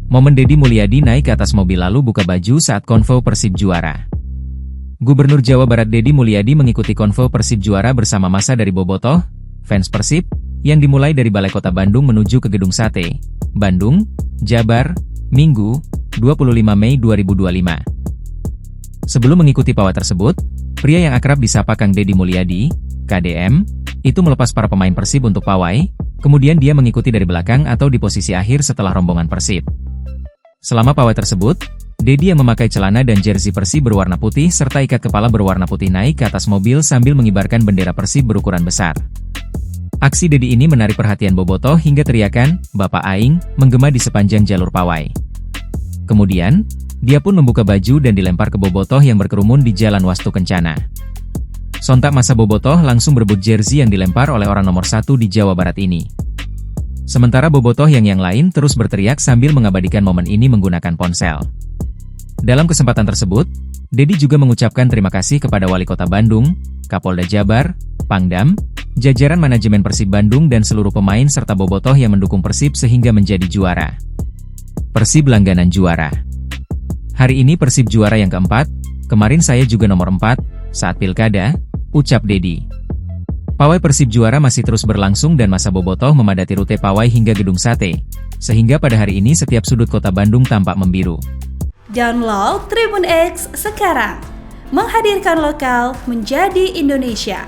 Momen Deddy Mulyadi naik ke atas mobil lalu buka baju saat konvo Persib juara. Gubernur Jawa Barat Deddy Mulyadi mengikuti konvo Persib juara bersama massa dari Bobotoh, fans Persib, yang dimulai dari Balai Kota Bandung menuju ke Gedung Sate, Bandung, Jabar, Minggu, 25 Mei 2025. Sebelum mengikuti pawai tersebut, pria yang akrab disapa Kang Deddy Mulyadi, KDM, itu melepas para pemain Persib untuk pawai, kemudian dia mengikuti dari belakang atau di posisi akhir setelah rombongan Persib. Selama pawai tersebut, Deddy yang memakai celana dan jersey Persib berwarna putih serta ikat kepala berwarna putih naik ke atas mobil sambil mengibarkan bendera Persib berukuran besar. Aksi Deddy ini menarik perhatian Bobotoh hingga teriakan, "Bapak Aing," menggema di sepanjang jalur pawai. Kemudian, dia pun membuka baju dan dilempar ke Bobotoh yang berkerumun di Jalan Wastu Kencana. Sontak massa Bobotoh langsung berebut jersey yang dilempar oleh orang nomor 1 di Jawa Barat ini. Sementara Bobotoh yang lain terus berteriak sambil mengabadikan momen ini menggunakan ponsel. Dalam kesempatan tersebut, Deddy juga mengucapkan terima kasih kepada Wali Kota Bandung, Kapolda Jabar, Pangdam, jajaran manajemen Persib Bandung dan seluruh pemain serta Bobotoh yang mendukung Persib sehingga menjadi juara. Persib langganan juara. Hari ini Persib juara yang keempat, kemarin saya juga nomor 4, saat pilkada, ucap Deddy. Pawai Persib juara masih terus berlangsung dan massa Bobotoh memadati rute pawai hingga Gedung Sate, sehingga pada hari ini setiap sudut kota Bandung tampak membiru. Download Tribun X sekarang, menghadirkan lokal menjadi Indonesia.